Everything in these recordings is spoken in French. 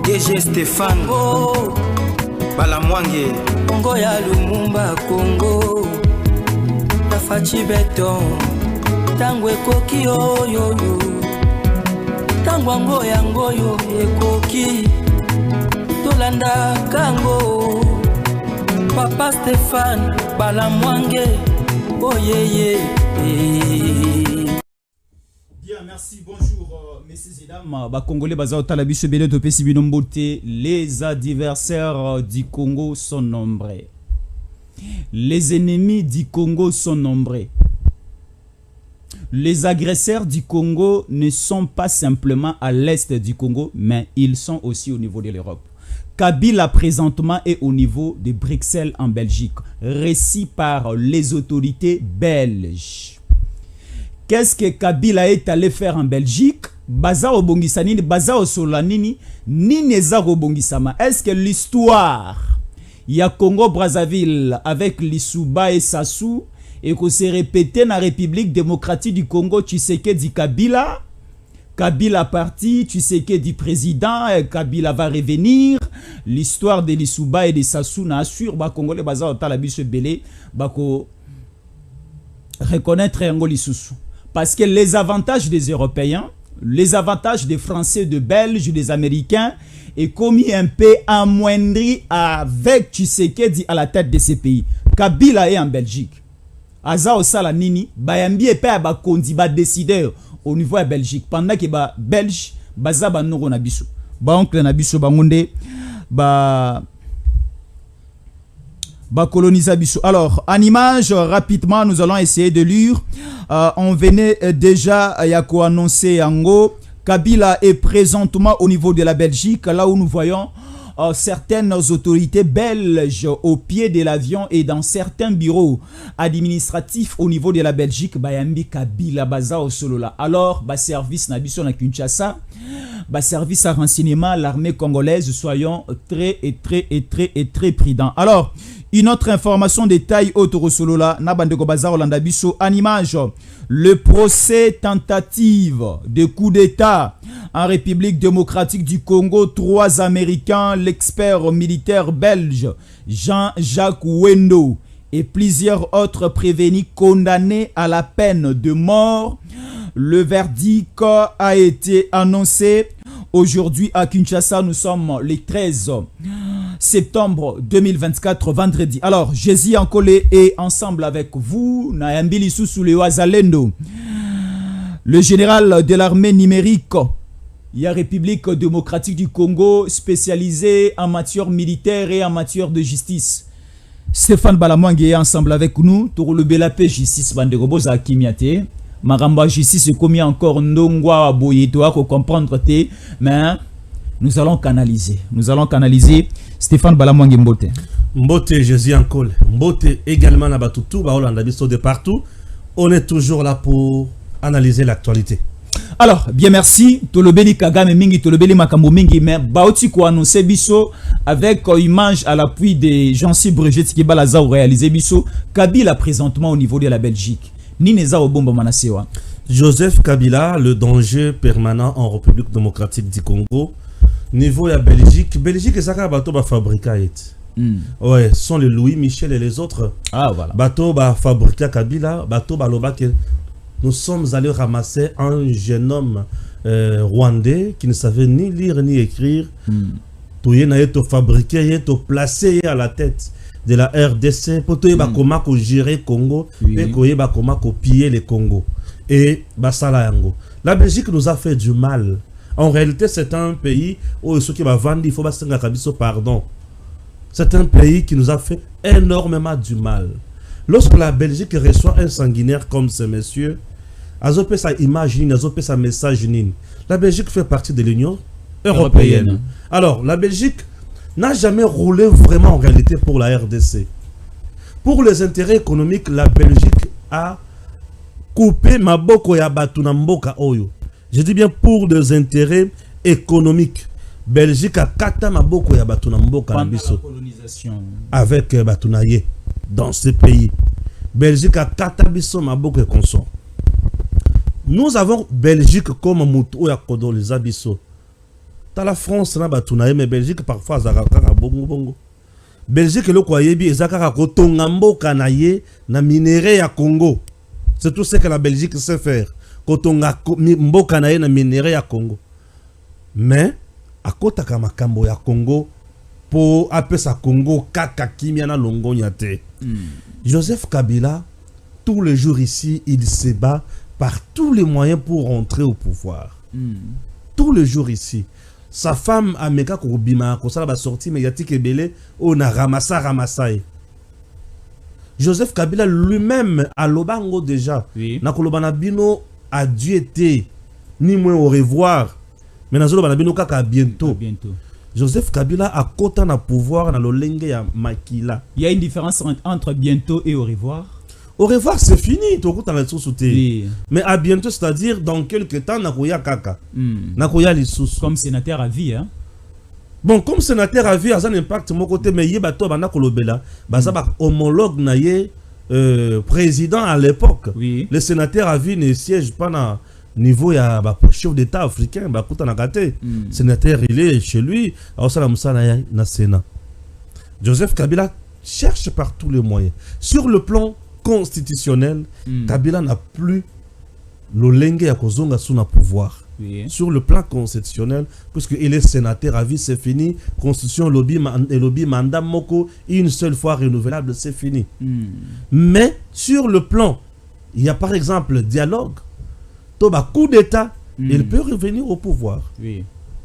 DG Stéphane oh Balamwange Congo ya Lumumba Congo na fachi beton tangwe koki oyo tangwango yango yo ekoki tolanda kango Papa Stéphane Balamwange oyeye. Bien, merci, bonjour messieurs et dames. Congolais Bazao Talabiche Bele Topé Sibinombote. Les adversaires du Congo sont nombreux. Les ennemis du Congo sont nombreux. Les agresseurs du Congo ne sont pas simplement à l'est du Congo, mais ils sont aussi au niveau de l'Europe. Kabila présentement est au niveau de Bruxelles en Belgique, récit par les autorités belges. Qu'est-ce que Kabila est allé faire en Belgique? Baza Obongisanini, Baza Osolanini, Nineza Obongisama. Est-ce que l'histoire, il y a Congo-Brazzaville avec Lissouba et Sassou, et que c'est répété dans la République démocratique du Congo, tu sais que dit Kabila? Kabila parti, tu sais que dit président, Kabila va revenir. L'histoire de Lissouba et de Sassou n'assure pas Congolais Baza Otalabiche Belé bako reconnaître Ngoli Soussou. Parce que les avantages des Européens, les avantages des Français, des Belges, des Américains est commis un peu amoindri avec Tshisekedi à la tête de ces pays. Kabila est en Belgique. Aza Osala Nini, Bayambi et Père Bakondi, décideur au niveau de Belgique. Pendant que les Belges, Baza Banoro Nabiso. Oncle Nabiso Bangonde, coloniser Bissou. Alors, en image, rapidement, nous allons essayer de lire. On venait déjà à annoncer Ango. Kabila est présentement au niveau de la Belgique, là où nous voyons certaines autorités belges au pied de l'avion et dans certains bureaux administratifs au niveau de la Belgique. Bayambi Kabila Baza au Solola. Alors, service Nabiso na Kinshasa, service à renseignement, l'armée congolaise, soyons très prudents. Alors, une autre information détail autour Solola, Nabandeko Baza Olanda Biso en image. Le procès tentative de coup d'État en République démocratique du Congo, 3 Américains, l'expert militaire belge Jean-Jacques Wendo et plusieurs autres prévenus condamnés à la peine de mort. Le verdict a été annoncé aujourd'hui à Kinshasa. Nous sommes le 13 septembre 2024, vendredi. Alors, Jésus en collé et ensemble avec vous, Nayambili Soussou le Wazalendo, le général de l'armée numérique, il y a République démocratique du Congo, spécialisé en matière militaire et en matière de justice. Stéphane Balamwange est ensemble avec nous, pour le Belapé justice, Banderoboza Akimiate. Maramba justice, commis encore Ndongwa Boyeto, pour comprendre, mais nous allons canaliser. Stéphane Balamwange Mbote. Mbote, Jésus en col. Mbote également à Batoutou, Baolanda Bisso de partout. On est toujours là pour analyser l'actualité. Alors, bien merci. Tolobeli Kagame Mingi, Tolobeli Makambo Mingi, mais Baoti ko annoncé Bisso avec image à l'appui de Jean-Cy Brigitte qui balaza réalisé Bisso. Kabila présentement au niveau de la Belgique. Nineza Obomba Manasewa. Joseph Kabila, le danger permanent en République démocratique du Congo. Niveau à Belgique, et ça bateau va fabriquer. Ouais, ce sont les Louis Michel et les autres. Ah voilà. Bateau va fabriquer Kabila, bateau va loba que nous sommes allés ramasser un jeune homme rwandais qui ne savait ni lire ni écrire. Tout y est fabriqué, est placé à la tête de la RDC pour tout comment gérer Congo et comment piller les Congo et basala yango. La Belgique nous a fait du mal. En réalité, c'est un pays où ceux qui va vendre, il faut pardon. C'est un pays qui nous a fait énormément du mal. Lorsque la Belgique reçoit un sanguinaire comme ce monsieur, Azopé sa image, Azopé sa message, la Belgique fait partie de l'Union européenne. Alors, la Belgique n'a jamais roulé vraiment en réalité pour la RDC. Pour les intérêts économiques, la Belgique a coupé Maboko ya Batuna Mboka Oyo. Je dis bien pour des intérêts économiques. Belgique a kata Maboko ya Batuna Mboka pendant la colonisation avec Batunaye dans ce pays. Belgique a kata biso Maboko et consort. Nous avons Belgique comme Moutou ya Kodoliza biso. Dans la France, mais Belgique, parfois, ça a bongo bongo. Belgique, le Kwayebi, ça a kotongambo kanaye na minerai à Congo. C'est tout ce que la Belgique sait faire. Kotongambo kanaye na minerai à Congo. Mais, à côté de Makambo ya Congo, pour appeler ça Congo, kaka kimia na longo nyate. Joseph Kabila, tous les jours ici, il se bat par tous les moyens pour rentrer au pouvoir. Tous les jours ici. Sa femme a meka koubima, ko sala ba sortie médiatique et belé, on a ramassé. Joseph Kabila lui-même a lobango déjà. Na kolobana bino a dû être ni moins au revoir. Mais na zolobana bino kaka bientôt. Joseph Kabila a kota na pouvoir na lolenge ya makila. Il y a une différence entre bientôt et au revoir. Au revoir, c'est fini. Mais à bientôt, c'est-à-dire dans quelques temps, nakoya kaka. Nakoya lissus. Comme sénateur à vie, hein? Bon, comme sénateur à vie, ça n'impacte mon côté, mais yé bato bana kolobela, ça va homologue na yé président à l'époque. Le sénateur à vie ne siège pas na niveau ya chef d'État africain, kuta na gâté. Sénateur, il est chez lui, alors ça la moussa na Sénat. Joseph Kabila cherche par tous les moyens. Sur le plan constitutionnel, Kabila n'a plus le lengue à kozonga sous na pouvoir. Sur le plan constitutionnel, puisqu'il est sénateur à vie, c'est fini. Constitution, lobby mandat moko, une seule fois renouvelable, c'est fini. Mais sur le plan, il y a par exemple dialogue. Toba coup d'État, il peut revenir au pouvoir.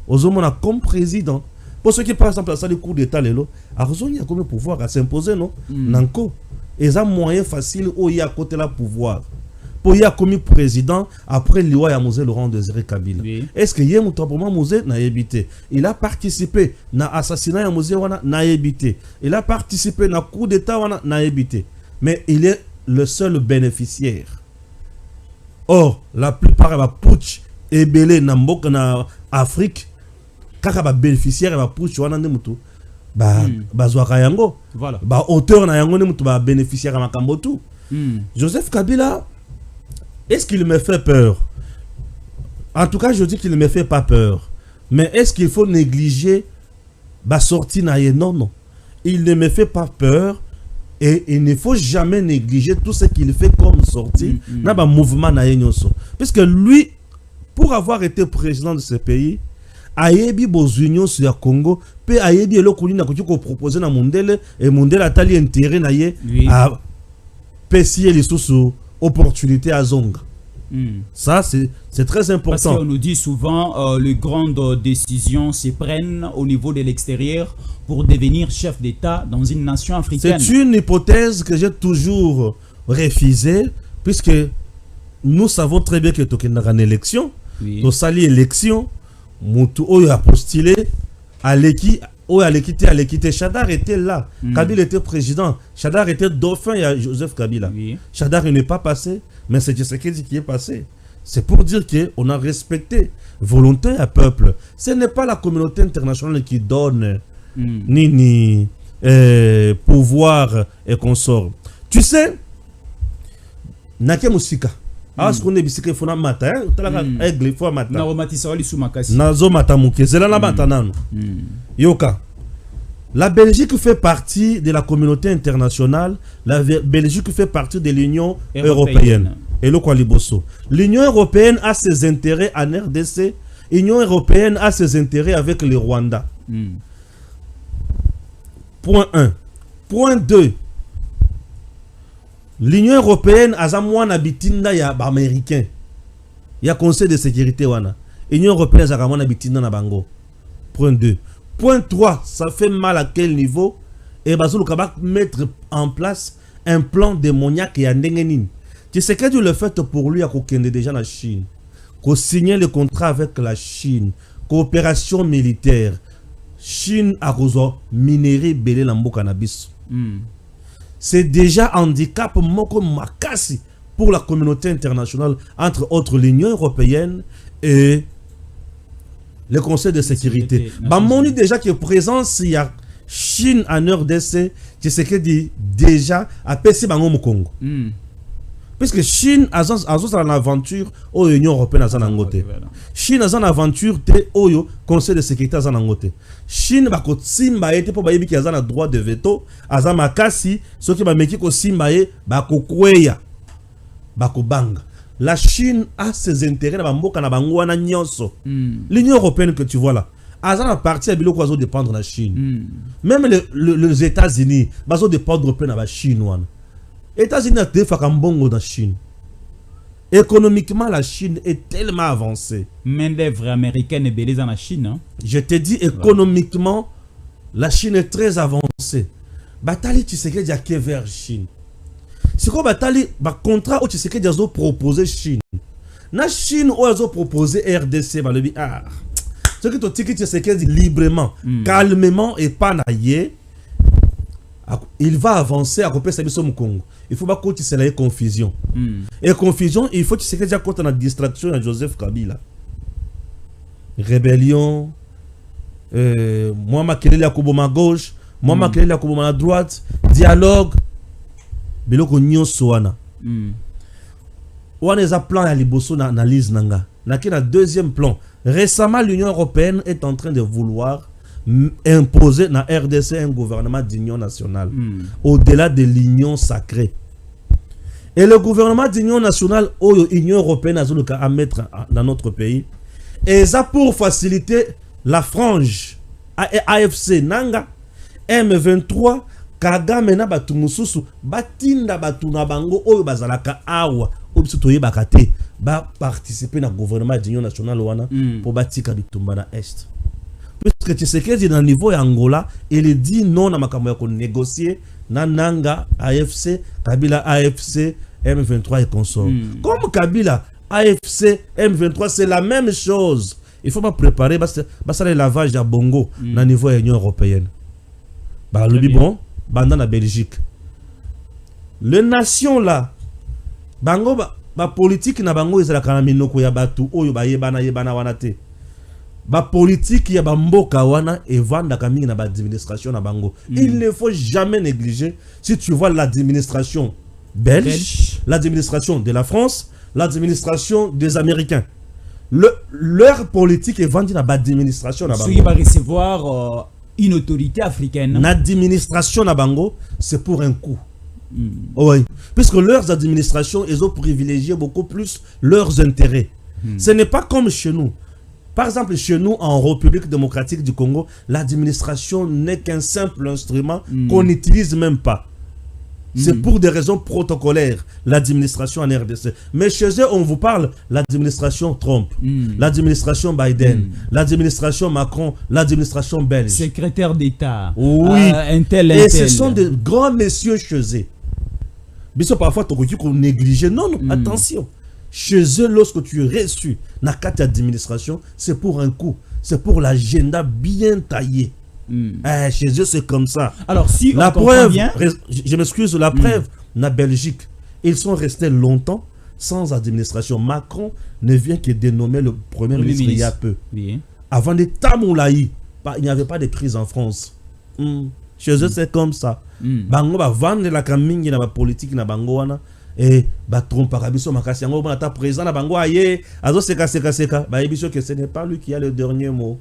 Ozomona comme président. Pour ceux qui par exemple à ça le coup d'État, il y a combien de pouvoir à s'imposer, non? Nanko. Et ça, moyen facile où il y a côté là pouvoir. Pour y a commis président après l'Iwa ya Mosé Laurent Désiré Kabila. Est-ce que y a moutablement Mosé n'a évité? Il a participé à l'assassinat ya Mosé wana n'a évité. Il a participé à coup d'État wana n'a évité. Mais il est le seul bénéficiaire. Or, la plupart va putsch et belé na mbok na Afrique. Kaka ba bénéficiaire va putsch wana ndemutu. Bazwaka yango. Voilà. Auteur na yango ne mutu ba bénéficiaire à Makambotu. Joseph Kabila, est-ce qu'il me fait peur? En tout cas, je dis qu'il ne me fait pas peur. Mais est-ce qu'il faut négliger ba sortie na ye? Non, non. Il ne me fait pas peur et il ne faut jamais négliger tout ce qu'il fait comme sortie na ba mouvement na ye nyonso. Puisque lui, pour avoir été président de ce pays, ayebi bozunion sur le Congo, pe ayebi elokuni na ko proposer na Mondele et Mondele atali intérêt na ye à pesier les sous opportunité à Zonga. Ça c'est très important. Parce qu'on nous dit souvent les grandes décisions se prennent au niveau de l'extérieur pour devenir chef d'État dans une nation africaine. C'est une hypothèse que j'ai toujours refusée, puisque nous savons très bien que tokenda en élection, to sali élection, mutu oyo a postulé Aleki Chadar était là. Kabila était président. Chadar était dauphin. Il y a Joseph Kabila. Chadar n'est pas passé, mais c'est Tshisekedi qui est passé. C'est pour dire qu'on a respecté volonté à peuple. Ce n'est pas la communauté internationale qui donne ni pouvoir et consort. Tu sais, Nake Musika. Ce qu'on est bisika il faut na mata aigle il faut mata na romatisa wali sous makasi nazo mata mukezela na mata nano yoka. La Belgique fait partie de la communauté internationale. La Belgique fait partie de l'Union européenne. Et le Kwaliboso. L'Union européenne a ses intérêts en RDC. L'Union européenne a ses intérêts avec le Rwanda. Point 1. Point 2. L'Union européenne a zamwana bitinda ya américain. Il y a Conseil de sécurité wana. L'Union européenne a zamwana bitinda na bango. Point 2. Point 3, ça fait mal à quel niveau? Et Bazoulou Kabak mettre en place un plan démoniaque et andengenin. Tu sais que le fait pour lui à Kokende déjà la Chine. Qu'on signe le contrat avec la Chine. Coopération militaire. Chine a reçu minerai belé lambo cannabis. C'est déjà handicap moko makasi pour la communauté internationale, entre autres l'Union européenne et le Conseil de sécurité. Bamoni déjà qui est présent s'il y a Chine en RDC, tu sais que dit déjà à PC Bango Congo. Puisque Chine a une aventure au Union européenne à Zanangote. Chine a une aventure au Conseil de sécurité à Zanangote. Chine va simba été pour bayebi qui a un droit de veto à Zamakasi, ce qui va mettre ko simbaye ba ko kweya ba ko banga. La Chine a ses intérêts na mboka na bango wana nyonso. L'Union européenne que tu vois là, a une partie à biloko azo dépendre de la Chine. Même les États-Unis bazo dépendre peu na ba Chine wana. États-Unis ont fait un bon dans la Chine. Économiquement, la Chine est tellement avancée. Main-d'œuvre américaine est belle dans la Chine. Hein? Je te dis, économiquement, la Chine est très avancée. Batali, tu sais qu'il y a que vers Chine. C'est quoi Batali, le contrat où tu sais qu'il y a proposé Chine. La Chine où ils ont proposé RDC, ce que tu sais qu'il librement, calmement et pas naïe. Il va avancer à couper sa mission au Congo. Il faut pas que tu aies confusion. Et confusion, il faut que tu sais que déjà quand on a distraction à Joseph Kabila. Rébellion, moi ma kelele à Koboma gauche, moi ma kelele à Koboma à droite, dialogue, biloko nyonso wana. Wana eza plan ya liboso na analyse nanga. Na ki na deuxième plan, récemment l'Union européenne est en train de vouloir imposer dans RDC un gouvernement d'union nationale au-delà de l'union sacrée. Et le gouvernement d'union nationale ou l'Union européenne a à mettre dans notre pays, et ça pour faciliter la frange AFC Nanga M23 Kagame na batu mususu batinda batu na bango oyo bazalaka awa obiso toye bakate ba participer na gouvernement d'union nationale wana pour batika bitumba na est. Puisque tu sais que dans le niveau Angola, il dit non à Makambo qu'on négocier na Nanga AFC, Kabila AFC, M23 et consorts. Comme Kabila AFC, M23, c'est la même chose. Il faut pas préparer le lavage à Bongo dans le niveau de l'Union européenne. Bah le bon, dans la Belgique. Les nations là, bango ba politique na bango ezala kana minoko ya batu oyo ba yebana wanate. Ba politique ya ba mboka wana et vanda kamingi na ba administration na bango. Il ne faut jamais négliger si tu vois l'administration belge, l'administration de la France, l'administration des Américains. Leur politique est vendue dans l'administration na bango. Ceux qui va recevoir une autorité africaine. L'administration na bango, c'est pour un coup. Oui, puisque leurs administrations, ils ont privilégié beaucoup plus leurs intérêts. Ce n'est pas comme chez nous. Par exemple, chez nous, en République démocratique du Congo, l'administration n'est qu'un simple instrument qu'on n'utilise même pas. C'est pour des raisons protocolaires, l'administration en RDC. Mais chez eux, on vous parle l'administration Trump, l'administration Biden, l'administration Macron, l'administration belge. Secrétaire d'État. Oui. Et ce sont des grands messieurs chez eux. Mais parfois, tu qu'on néglige. Non, non, attention. Chez eux, lorsque tu es reçu dans la carte d'administration, c'est pour un coup. C'est pour l'agenda bien taillé. Chez eux, c'est comme ça. Alors, si la on preuve, bien... je m'excuse, la preuve, la Belgique, ils sont restés longtemps sans administration. Macron ne vient que dénommer le premier ministre il y a peu. Bien. Avant de Tamoulaï, il n'y avait pas de crise en France. Chez eux, c'est comme ça. Bango va vendre la camingue dans la politique na bango wana et ba trompa kabiso makasi yango na ta président na bango aye azo seka ba ebiso que ce n'est pas lui qui a le dernier mot.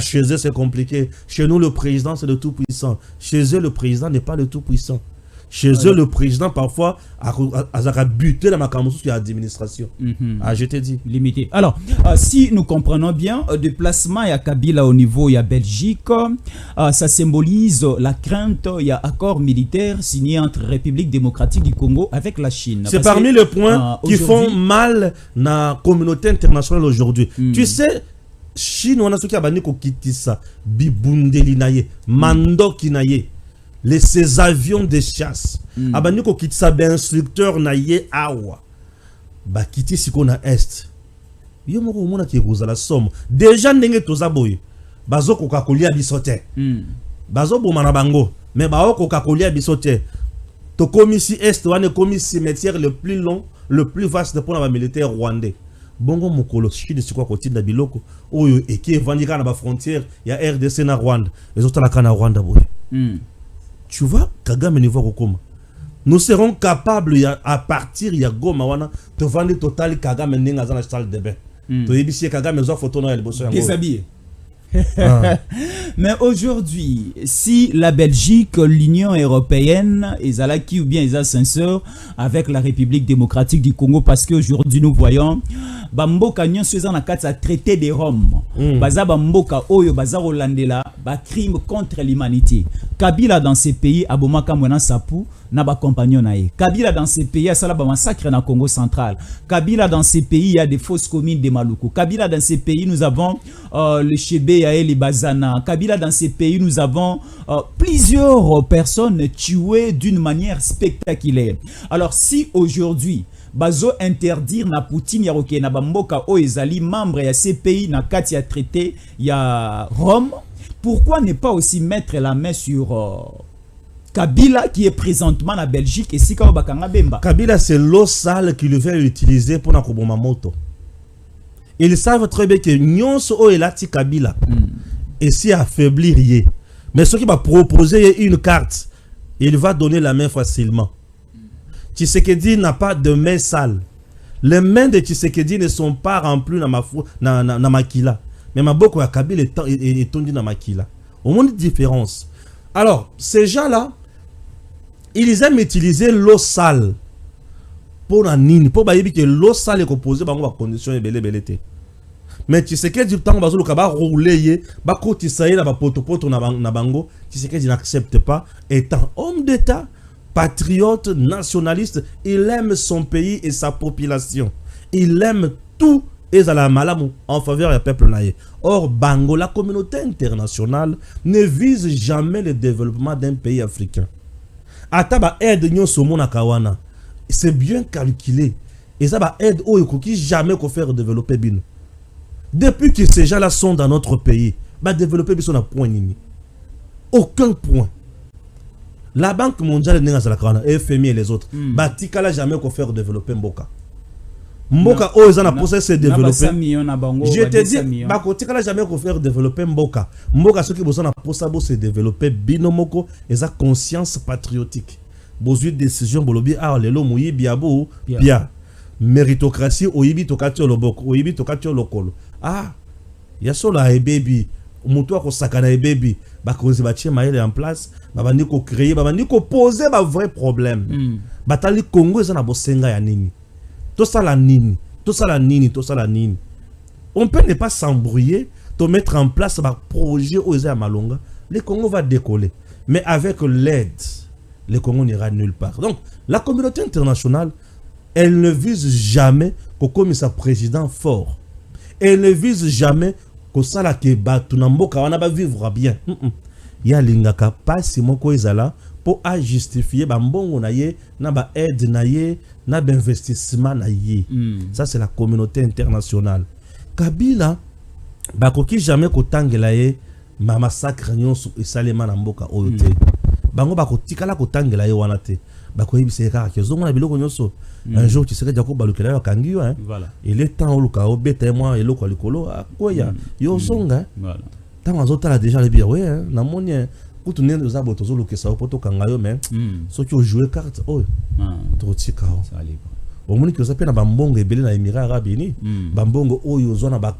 Chez eux c'est compliqué. Chez nous le président c'est le tout puissant. Chez eux le président n'est pas le tout puissant. Chez eux, le président, parfois, a buté dans ma campagne sur l'administration. Je te dis. Limité. Alors, si nous comprenons bien, le déplacement à Kabila au niveau de la Belgique, ça symbolise la crainte, il y a accord militaire signé entre République démocratique du Congo avec la Chine. C'est parmi les points qui font mal dans la communauté internationale aujourd'hui. Tu sais, Chine, on a ce qui a banni ko kitisa, bibundeli naye, mandoki naye. Ces avions de chasse. Abani ko kitisa be instructeur na ye awa. Ba kiti siko na est. Yo moko mona ki kozala somme. Déjà ndenge toza boye. Bazo ko kakolia bisote. Bazo boma na bango. Mais ba ko kakolia bisote. To komisi est wane komisi cimetière le plus long, le plus vaste pour la militaire rwandais. Bongo mokolo Chine siko ko tinda biloko. Oyo eki evandika na ba frontière ya RDC na Rwanda. Les autres la kana Rwanda boye. Tu vois, Kagame ne voit comment. nous serons capables à partir de Goma wana de vendre total Kagame nenga za na salle de bain. To yebisi Kagame zo photo na elboso yango. Déshabillé. Mais aujourd'hui, si la Belgique, l'Union européenne, Ezalaki ou bien Eza sincère avec la République démocratique du Congo, parce qu'aujourd'hui nous voyons Bamboka nyon suezan na kati a traité de Rome. Baza Bamboka oyo baza Rolandela, ba crime contre l'humanité. Kabila dans ces pays abomaka mwana sapu na ba compagnon nae. Kabila dans ces pays a sala ba massacre na Congo central. Kabila dans ces pays il y a des fausses communes de Maluku. Kabila dans ces pays nous avons le Chébé et les Bazana. Kabila dans ces pays nous avons plusieurs personnes tuées d'une manière spectaculaire. Alors si aujourd'hui bazo interdire na Poutine ya na bamboka o ezali membre ya ces pays na kati ya traité ya Rome, pourquoi ne pas aussi mettre la main sur Kabila qui est présentement en Belgique et si bakanga bemba. Kabila c'est l'eau sale qu'il veut utiliser pour na koboma moto. Ils savent très bien que nyonso o elati Kabila et si affaiblir yé. Mais ce qui va proposer une carte, il va donner la main facilement. Tshisekedi n'a pas de main sale. Les mains de Tshisekedi ne sont pas remplies na makila. Mais maboko ya Kabila est tondi na makila. Au moins une différence. Alors, ces gens-là, ils aiment utiliser l'eau sale pour la nini. Pour que l'eau sale est composée par une condition de belé. Mais Tshisekedi, tant que vous avez roulé, vous avez na poto na bango, Tshisekedi n'accepte pas. Étant homme d'État, patriote, nationaliste, il aime son pays et sa population. Il aime tout et la malamu en faveur du peuple naïe. Or, Bango, la communauté internationale ne vise jamais le développement d'un pays africain. Ataba aide nyon somo na kawana. C'est bien calculé. Et ça va aide au qui jamais qu'on faire développer bino. Depuis que ces gens-là sont dans notre pays, bah développer bino na point nini. Aucun point. La Banque mondiale FMI et les autres, Batikala jamais qu'on faire développer Mboka. Mboka Ozana pour se développer. Je te dis, Bakotikala jamais qu'on faire développer Mboka. Mboka ceux qui besoin pour ça se développer binomoko et sa conscience patriotique. Besoin de décision bolobi ah lelo muyi biabo bia. Méritocratie oyibi tokatio loboko, oyibi tokatio lokolo. Ah, ya sola e baby. Mutu ko sakana e baby. Bakozi batie maele en place. Babandi ko créer, babandi ko poser ba vrai problème. Batali Congo eza na bosenga ya nini. Tout ça la nini, tout ça la nini, tout ça la nini. On peut ne pas s'embrouiller, te mettre en place un projet aux à Malonga. Le Congo va décoller. Mais avec l'aide, le Congo n'ira nulle part. Donc, la communauté internationale, elle ne vise jamais qu'au commissaire président fort. Elle ne vise jamais qu'au sala ke batunamboka wana ba vivre bien. Ya lingaka pas si moko ezala pour justifier ba mbongo na ye na ba aide na ye na ba investissement na ye. Ça c'est la communauté internationale. Kabila bakoki jamais kotangela ye ma massacre nyonso esalema na mboka oyo te. Bango bakotikala kotangela ye wana te. Bakoyebisa kaka kezongo na biloko nyonso. Un jour tu serais d'accord balukela ya kangiyo hein. Voilà. Il est temps oluka obeta moi eloko likolo akoya yo zonga. Voilà. Tant azotala déjà le bien ouais hein na moni kutu nene za boto zo lokesa poto kangayo mais so tu jouer carte oh totika ça allait au moni que ça pe na bambongo ebele na Émirats Arabes Unis bambongo oyo zo na ba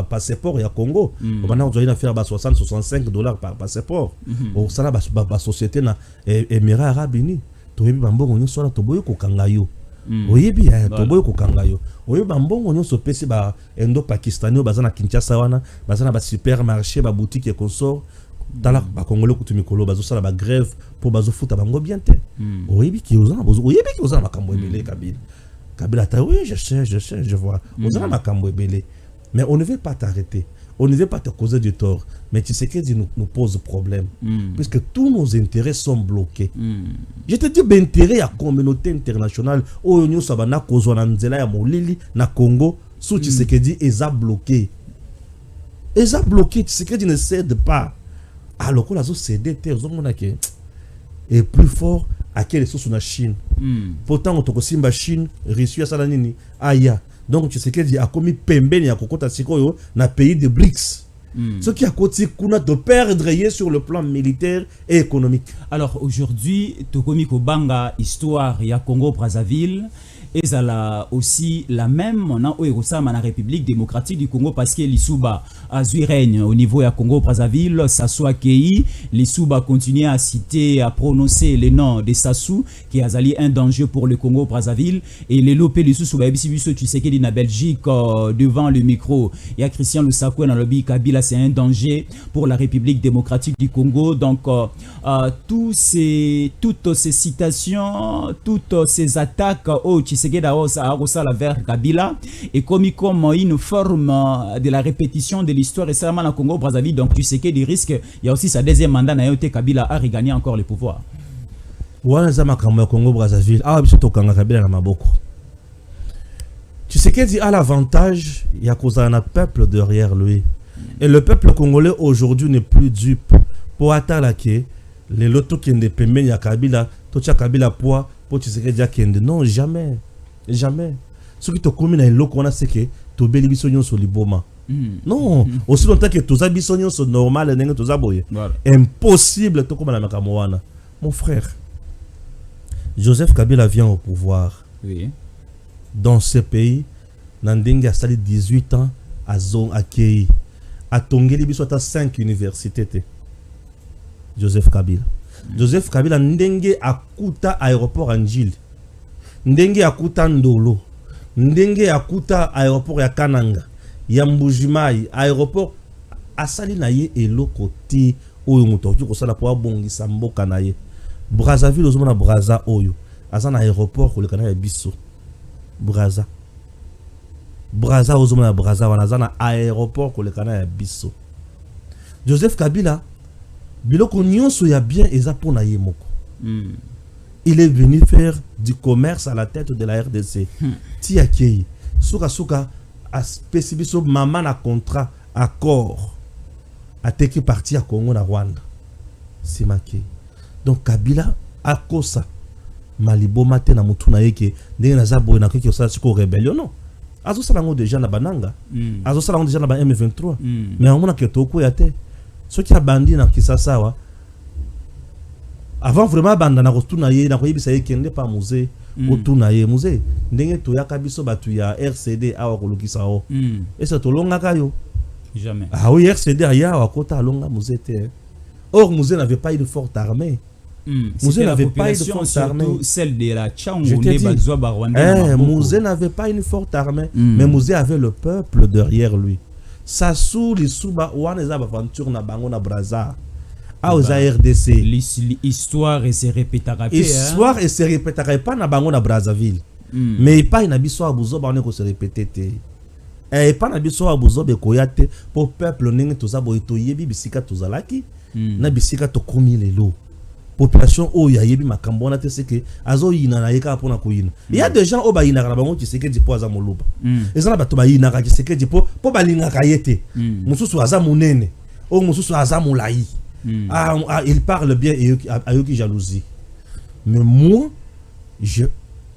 passeport ya Congo bana ozo ina faire ba 60-65 $ par passeport au sala ba société na Émirats Arabes Unis to yebi bambongo nyonso na to boyo ko kangayo oyebi to boyo ko kangayo oyo bambongo nyonso pesi ba endo pakistani bazana Kinshasa wana bazana ba supermarché ba boutique et consort dans ba congolais kutumikolo bazo sala ba grève pour bazo futa bango bien te oyebi ki ozana bozo oyebi ki ozana makambo ebele Kabila ta oui je sais je vois ozana makambo ebele mais on ne veut pas t'arrêter. On ne veut pas te causer du tort. Mais tu sais qu'il nous pose problème. Puisque tous nos intérêts sont bloqués. Je te dis, l'intérêt à la communauté internationale, au Union Sabana, Kozwana Nzela, Molili, na Congo, sous Tshisekedi, ils ont bloqué. Ils ont bloqué. Tshisekedi ne cède pas. Alors qu'on a cédé, est plus fort à quelle source na Chine. Pourtant, on te Simba Chine, Russie, Salanini, Aya. Donc tu sais qu'il a commis pembeni ya kokota sikoyo na pays de BRICS. Ce qui a côté kuna de perdre sur le plan militaire et économique. Alors aujourd'hui, Tokomi Kobanga, histoire ya Congo-Brazzaville, et ça aussi la même on a la République démocratique du Congo parce que l'Issouba a règne au niveau de Congo-Brazzaville, Sassou Akei, l'Issouba continue à citer, à prononcer les noms de Sassou qui a un danger pour le Congo-Brazzaville et les lopé les sous tu sais qu'il est en Belgique devant le micro. Il y a Christian Lusakwe dans le lobby Kabila, c'est un danger pour la République démocratique du Congo. Donc toutes ces citations, toutes ces attaques au la vers Kabila et comme une forme de la répétition de l'histoire et seulement la Congo Brazzaville. Donc tu sais qu'il y a des risques. Il y a aussi sa deuxième mandat Kabila a regagné encore le pouvoir. Congo Brazzaville tu sais qu'il a l'avantage il y a un peuple derrière lui et le peuple congolais aujourd'hui n'est plus dupe pour attaquer les lotos qui ne peuvent pas Kabila tout Kabila pour tu sais qu'il non jamais. Jamais. Ce qui te commune à l'eau qu'on a, c'est que tu bélis bisognon sur l'iboma. Non, aussi longtemps que tu as bisognon sur normal, tu as boyé. Impossible, tu comme la Makamoana. Mon frère, Joseph Kabila vient au pouvoir. Oui. Dans ce pays, Nandenge a sali 18 ans à Zone Akei. À Tongeli, il y a 5 universités. Joseph Kabila. Joseph Kabila, Ndenge a Kuta aéroport Anjil. Ndenge akuta Ndolo, ndenge akuta aéroport ya Kananga, ya Mbujimai, aéroport asali na ye eloko ti oyo motoki ko sala po abongisa mboka na ye. Brazzaville ozomona Brazza oyo, asa na aéroport ko lekana ya biso. Brazza ozomona Brazza wana asa na aéroport ko lekana ya biso. Joseph Kabila biloko nyonso ya bien eza pona ye moko. Il est venu faire du commerce à la tête de la RDC. Tiakei, Souka, a spécifié maman a contrat, accord, a teki parti à Congo na Rwanda. C'est marqué. Donc Kabila a kosa. Malibo mate na mutuna yeke, ndenge na zabo na kiki osala siko rébellion non. Azo salango déjà na bananga. Azo salango déjà na ba M23. Mais on a que toko yate. Ce qui a bandi na Kisasawa. Avant vraiment banda na kotuna ye na koyebisa ye kende pa musée otuna ye musée ndenge to yaka biso batu ya RCD awa kolukisa o et ça to longa kayo jamais. Ah oui, RCD aya wa kota longa musée te. Or musée n'avait pas une forte armée. Musée n'avait pas une forte armée, celle de la Tchangone Bazwa Barwanda. Musée n'avait pas une forte armée, mais musée avait le peuple derrière lui. Sassou Lisuba waneza aventure na bango na Brazza. Aux RDC. L'histoire et se répétera. L'histoire et se répétera pas na bango na Brazzaville. Mais pas na biso abuzo ba ko se répéter. Et pas na biso abuzo be koyate pour peuple ningi toza boito yebi bisika tozalaki na bisika to komi lelo. Population o ya yebi makambo na te seke azo yina na yeka pona ko yina. Il y a des gens au ba yina na bango tseke di poza moluba. Ezana bato ba yina ka tseke di po balinga ka yete. Mususu aza munene. O mususu aza mulai. Il parle bien et Ayoki jalousie. Mais moi, je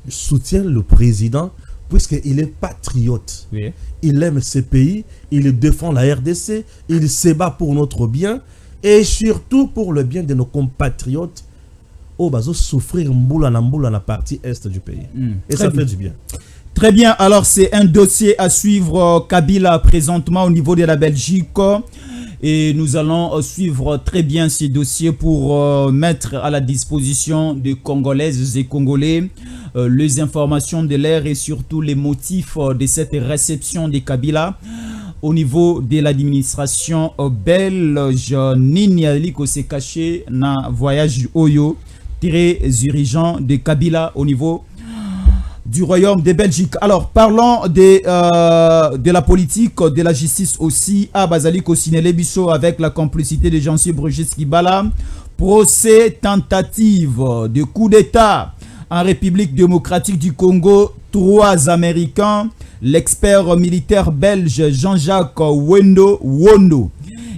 soutiens le président puisqu'il est patriote. Oui. Il aime ce pays, il défend la RDC, il se bat pour notre bien et surtout pour le bien de nos compatriotes. Oh, bazo souffrir mboula na partie est du pays. Et ça fait du bien. Très bien, alors c'est un dossier à suivre Kabila présentement au niveau de la Belgique. Et nous allons suivre très bien ces dossiers pour mettre à la disposition des Congolaises et Congolais les informations de l'air et surtout les motifs de cette réception de Kabila au niveau de l'administration belge. Nini aliko se caché na voyage Oyo très dirigeant de Kabila au niveau du royaume de Belgique. Alors, parlons de la politique, de la justice aussi. À Bazali Kosinele Bisso avec la complicité de Jean-Cyr Brigitte Kibala. Procès tentative de coup d'État en République démocratique du Congo. 3 Américains. L'expert militaire belge Jean-Jacques Wondo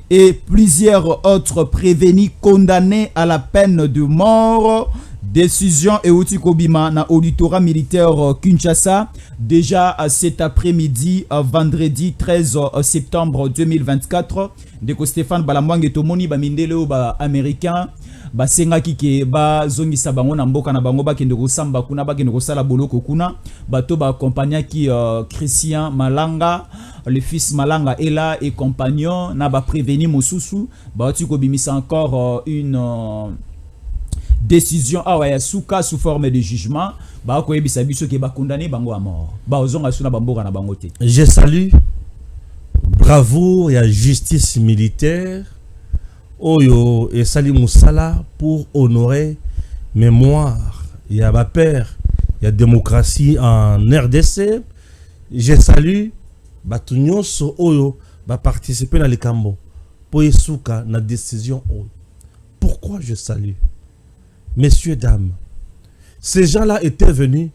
et plusieurs autres prévenus condamnés à la peine de mort. Décision Euti Kobima na auditorat militaire Kinshasa déjà cet après-midi vendredi 13 septembre 2024 de Stéphane Balamwange Tomoni bamindele ba américain ba senga kike ba zongisa bango na mboka na bango ba kende ko samba kuna ba kende ko sala boloko kuna bato ba accompagna qui Christian Malanga le fils Malanga est là et compagnon na ba prévenir Mosusu ba tu kobimisa encore une décision ya souka sous forme de jugement ba ko yebisa biso ke ba condamné bango à mort ba ozonga suna bamboka na bango te. Je salue bravoure et justice militaire oyo et sali musala pour honorer mémoire il y a ba père il y a démocratie en RDC. Je salue batu nyonso oyo ba participer na likambo pour esuka na décision oyo. Pourquoi je salue? Messieurs, dames, ces gens-là étaient venus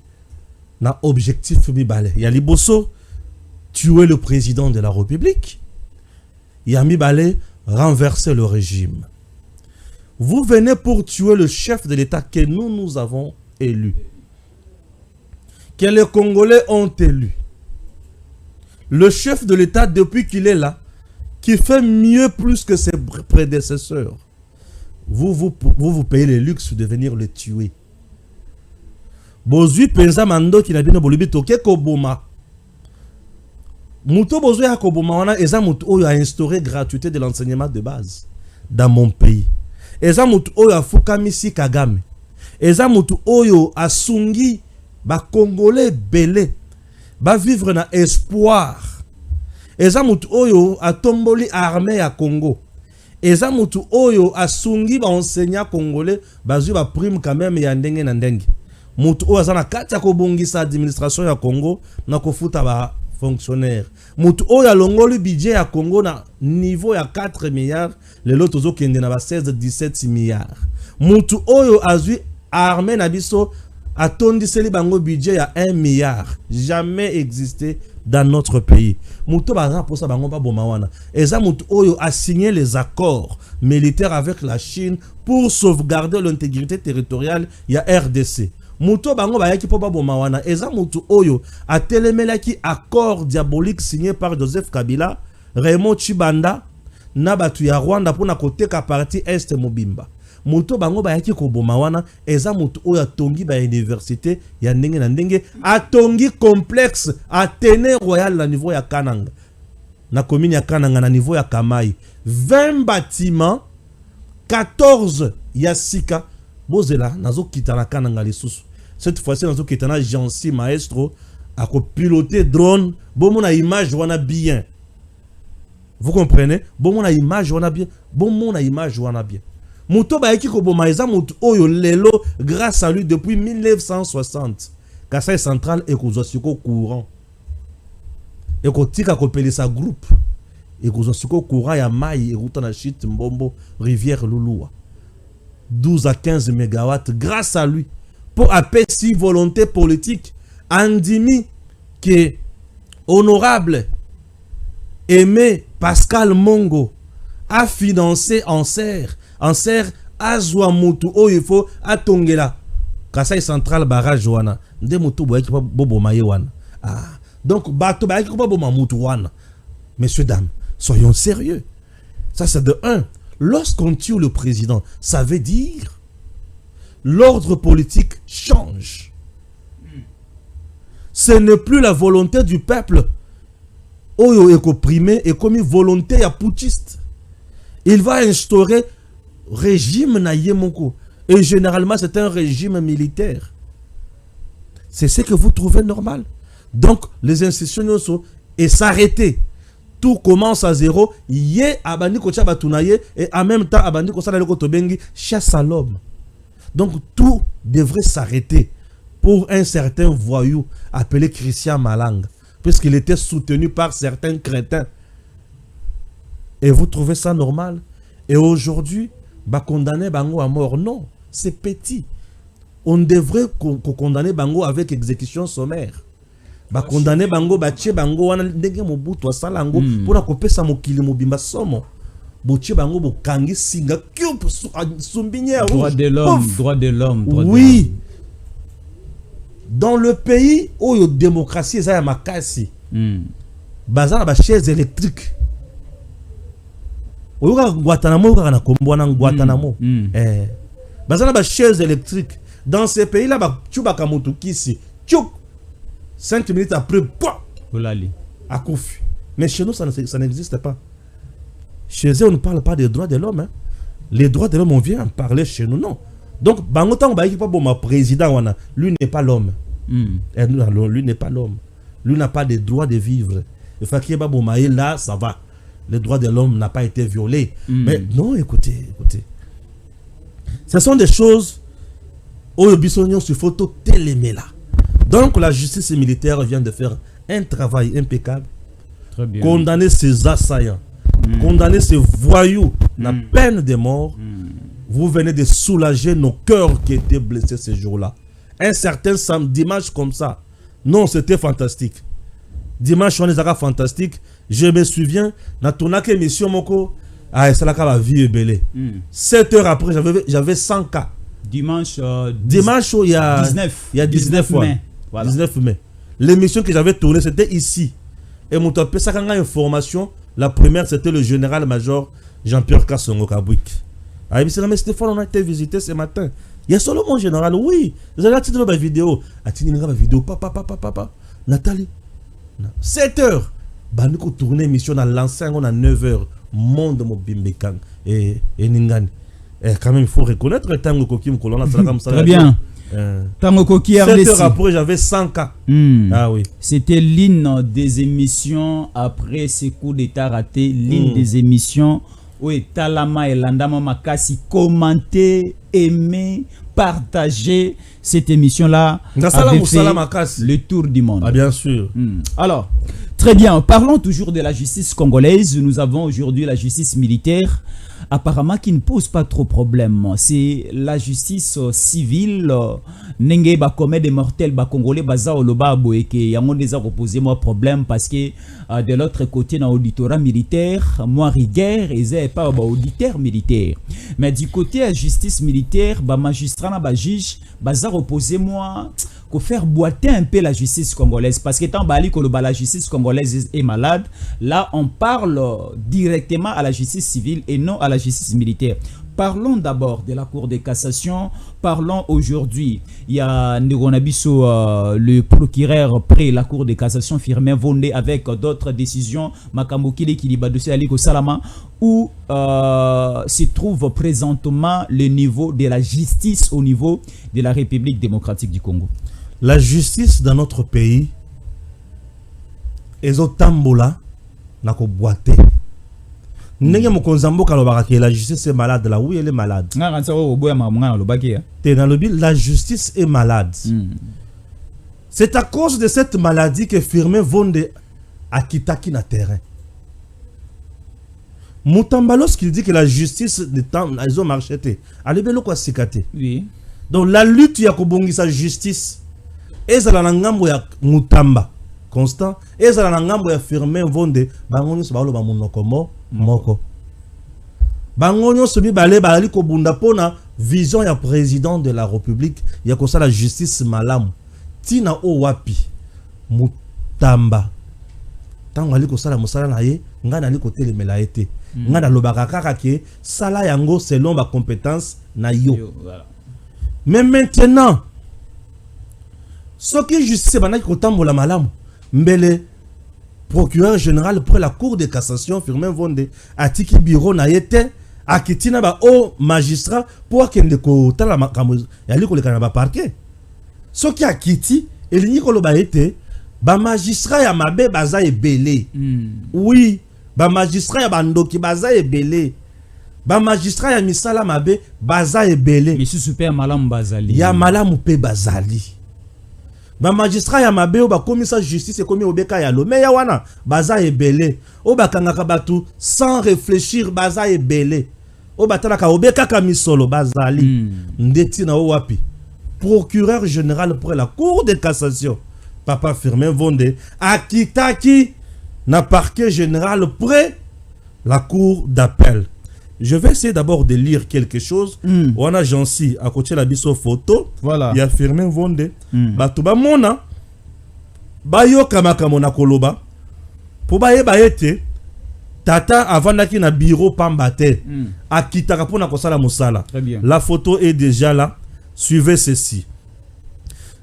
dans l'objectif Mibale. Il y a Liboso, tuer le président de la République. Il y a Mibale, renverser le régime. Vous venez pour tuer le chef de l'État que nous avons élu. Que les Congolais ont élu. Le chef de l'État, depuis qu'il est là, qui fait mieux plus que ses prédécesseurs. Vous payez le luxe de venir le tuer. Bozui penza mando qui n'a bien bolibi toke koboma. Muto bozui ya koboma wana eza muto oyo a instauré gratuité de l'enseignement de base dans mon pays. Eza muto oyo a fukamisi Kagame. Eza muto oyo a sungi ba Congolais belé ba vivre na espoir. Eza muto oyo a tomboli armée ya Congo. Eza mutu oyo asungi ba enseignant congolais bazui ba prime quand même ya ndenge na ndenge. Mutu oyo azana kati ya kobongisa administration ya Congo na kofuta ba fonctionnaire. Mutu oyo alongoli budget ya Congo na niveau ya 4 milliards, lelo tozo kende na ba 16-17 milliards. Mutu oyo azui armée na biso atondiseli bango budget ya 1 milliard. Jamais existé dans notre pays. Muto baza pour ça bango ba bomawana. Eza mutu oyo a signé les accords militaires avec la Chine pour sauvegarder l'intégrité territoriale ya RDC. Muto bango ba yaki po ba bomawana. Eza mutu oyo a telemelaki accord diabolique signé par Joseph Kabila, Raymond Chibanda na batu ya Rwanda pour na koteka partie est mobimba. Muto bango ba yaki ko bomawana eza mutu oyo atongi ba université ya ndenge na ndenge atongi complexe Athénée Royal na niveau ya Kananga na commune ya Kananga na niveau ya Kamai 20 bâtiments 14 ya sika bozela nazo kitana Kananga lisusu cette fois-ci nazo kitana Jansi Maestro a ko piloter drone bon mon image wana bien vous comprenez bon mon image wana bien bon mon image wana bien. Muto ba yaki koboma eza mutu oyo lelo grâce à lui depuis 1960 Kasai Central et kozosiko courant et kotika kopelisa groupe et kozosiko courant ya mai et route na chute Mbombo rivière Lulua 12 à 15 mégawatts grâce à lui pour apaiser volonté politique andimi que honorable Aimé Pascal Mongo a financé en serre azwa mutu oyo il faut atongela Kasai Central barrage wana nde mutu boyaki bobo maye wana donc bato bayaki bobo mutu wana. Messieurs, dames, soyons sérieux. Ça c'est de 1. Lorsqu'on tue le président, ça veut dire l'ordre politique change. Ce n'est plus la volonté du peuple oyo est opprimé et comme une volonté à putschiste. Il va instaurer régime na yemoko. Et généralement, c'est un régime militaire. C'est ce que vous trouvez normal. Donc, les institutions sont et s'arrêter. Tout commence à zéro. Yé abandi kocha batunaye et en même temps abandi kocha na leko tobengi chasse à l'homme. Donc, tout devrait s'arrêter pour un certain voyou appelé Christian Malanga, puisqu'il était soutenu par certains crétins. Et vous trouvez ça normal? Et aujourd'hui, condamner Bango à mort, non, c'est petit. On devrait condamner Bango avec exécution sommaire. Condamner Bango, Bango, wana ndenge mobutu asalango pour la kopesa mokili mobimba somo. boche bango bokangi singa kyup sumbinière droit de l'homme, droit de l'homme. Oui. Dans le pays où la démocratie est à makasi. Bazana ba chaise électrique. Oyoka Guantanamo kana kombwana Guantanamo. Bazana ba chaise électrique. Dans ces pays là ba chuba kamutu kisi. Tchouk. 5 minutes après, Olali. À Koufi. Mais chez nous ça n'existe pas. Chez eux on ne parle pas des droits de l'homme. Hein. Les droits de l'homme on vient en parler chez nous non. Donc bangotan ba pas bon ma président wana, lui n'est pas l'homme. Lui n'est pas l'homme. Lui n'a pas de droit de vivre. Le fait qu'il y ait pas bon là ça va. Le droit de l'homme n'a pas été violé. Mais non, écoutez. Ce sont des choses où le bisognon sur photo télémé là. Donc la justice militaire vient de faire un travail impeccable. Très bien. Condamner ces assaillants. Condamner ces voyous la peine de mort. Vous venez de soulager nos cœurs qui étaient blessés ce jour-là. Un certain dimanche comme ça. Non, c'était fantastique. Dimanche, on est fantastique. Je me souviens, dans ton émission, Moko, c'est là que la vie est belle. 7 heures après, j'avais 100 cas. Dimanche, il y a 19 mai. Voilà. 19 mai. L'émission que j'avais tournée, c'était ici. Et mon top, ça, quand il y a information, la première, c'était le général-major Jean-Pierre Kassongo Kabouik. Ah, mais Stéphane, on a été visité ce matin. Il y a seulement mon général, oui. Vous avez la ma vidéo. Ma vidéo, papa. Nathalie. 7 heures. Nous avons tourné l'émission dans l'ancien, on a 9 heures. Monde Mobimbekan et Ningani. Quand même, il faut reconnaître le Tango Koki Mkolona. Très bien. Tango Koki RDC. 7 heures après, j'avais 100 cas. Ah oui. C'était l'une des émissions après ces coups d'état ratés. L'une des émissions où Talama et Landama Makasi commentaient, aimaient, partager cette émission-là avait fait le tour du monde. Ah, bien sûr. Alors, très bien. Parlons toujours de la justice congolaise. Nous avons aujourd'hui la justice militaire, apparemment qui ne pose pas trop problème. C'est la justice civile. Nenge ba commet des mortels ba congolais baza oloba boeke yango déjà reposé moi problème parce que de l'autre côté dans auditorat militaire moi rigueur et pas ba auditeur militaire. Mais du côté la justice militaire ba magistrat na ba juge baza reposé moi qu'on faire boiter un peu la justice congolaise parce que tant bali que la justice congolaise est malade, là on parle directement à la justice civile et non à la justice militaire. Parlons d'abord de la Cour de cassation. Parlons aujourd'hui. Il y a Negonabiso, le procureur près la Cour de cassation, Firmin Vondé, avec d'autres décisions, Makamokile Kilibadosi Aliko Salama, où se trouve présentement le niveau de la justice au niveau de la République démocratique du Congo. La justice dans notre pays est au tambola, n'a qu'au boité. La justice est malade là. Oui, elle est malade. La justice est malade. C'est à cause de cette maladie que Firmin Vondé a quitté le terrain. Moutamba, lorsqu'il dit que la justice, ils ont marché, oui. Donc la lutte, il y a sa justice. Et ça la ngambo ya Moutamba constant. Et ça la ngambo ya Firmin Vondé. Bangonyo se balo ba monoko moko. Bangonyo se bi balé bali ko bunda pona vision ya président de la République. Ya ko ça la justice malamu. Tina o wapi Moutamba. Tango ali ko sala musala na ye, ngana ali ko telemela ete. Ngana lobaka kaka ke sala yango selon ba compétence na yo. Voilà. Mais maintenant ce qui est justice, c'est que la malam, mais le procureur général pour la Cour de cassation, Firmin Vondé, a tiki bureau na yete, a kitina ba au magistrat pour qu'il ne kota la makamouz, yali ko le kanaba parquet. Ce qui a kiti, et l'ini ko lo ba yete, ba magistrat ya mabe baza e belé. Oui, ba magistrat ya bandoki baza e belé. Ba magistrat ya misala mabe baza e belé. Monsieur super malam bazali. Ya malam pe bazali. Ba magistrat ya mabe o ba commissaire justice komi obeka ya lo mais ya wana baza ebele o ba kangaka batu sans réfléchir baza ebele o ba talaka obeka ka misolo bazali ndeti na o wapi procureur général pour la Cour de cassation papa Firmin Vondé akitaki na parquet général près la cour d'appel. Je vais essayer d'abord de lire quelque chose. On a Jansi à côté de la biso photo. Voilà. Il y a Firmin Vonde. Batuba mona. Bayo kamakamona koloba. Pour baye bayete. Tata avant d'aki na bureau pambate. Akitaka pona kosala musala. Très bien. La photo est déjà là. Suivez ceci.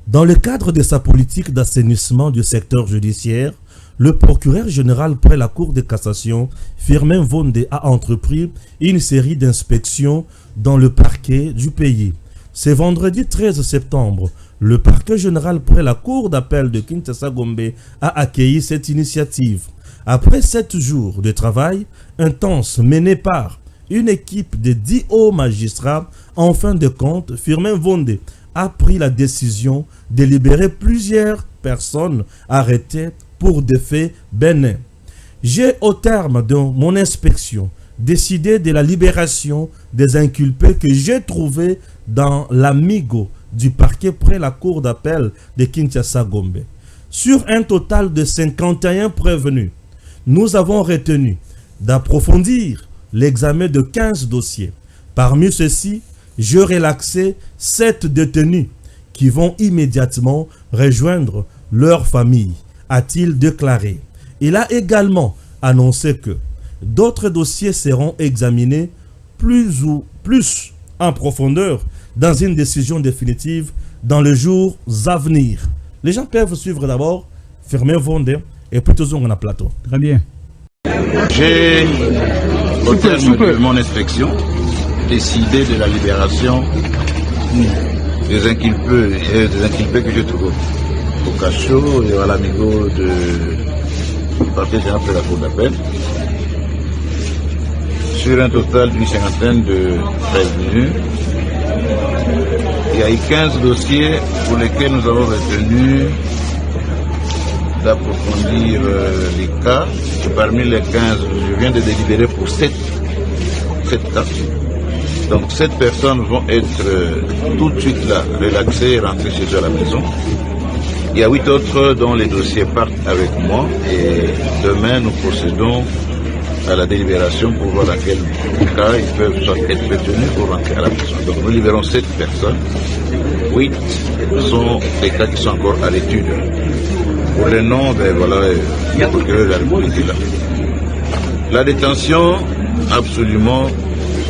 Dans le cadre de sa politique d'assainissement du secteur judiciaire, le procureur général près la Cour de cassation, Firmin Vonde, a entrepris une série d'inspections dans le parquet du pays. Ce vendredi 13 septembre, le parquet général près la Cour d'appel de Kinshasa-Gombe a accueilli cette initiative. Après 7 jours de travail intense mené par une équipe de 10 hauts magistrats, en fin de compte, Firmin Vonde a pris la décision de libérer plusieurs personnes arrêtées pour des faits bénins. J'ai, au terme de mon inspection, décidé de la libération des inculpés que j'ai trouvés dans l'amigo du parquet près la cour d'appel de Kinshasa-Gombe. Sur un total de 51 prévenus, nous avons retenu d'approfondir l'examen de 15 dossiers. Parmi ceux-ci, je relaxais 7 détenus qui vont immédiatement rejoindre leur famille, a-t-il déclaré. Il a également annoncé que d'autres dossiers seront examinés plus en profondeur dans une décision définitive dans les jours à venir. Les gens peuvent suivre d'abord Firmin Vonde et puis toujours on a plateau. Très bien. J'ai, au terme de mon inspection, décidé de la libération des inculpés que j'ai trouvés au cachot et à l'amigo de parquet général de la cour d'appel, sur un total d'une cinquantaine de prévenus. Il y a eu 15 dossiers pour lesquels nous avons retenu d'approfondir les cas. Et parmi les 15, je viens de délibérer pour 7 cas. Donc 7 personnes vont être tout de suite là, relaxées et rentrées chez eux à la maison. Il y a 8 autres dont les dossiers partent avec moi et demain nous procédons à la délibération pour voir dans quel cas ils peuvent être retenus pour rentrer à la maison. Donc nous libérons 7 personnes. 8 sont des cas qui sont encore à l'étude. Pour les noms, ben voilà, le procureur de la République est là. La détention, absolument,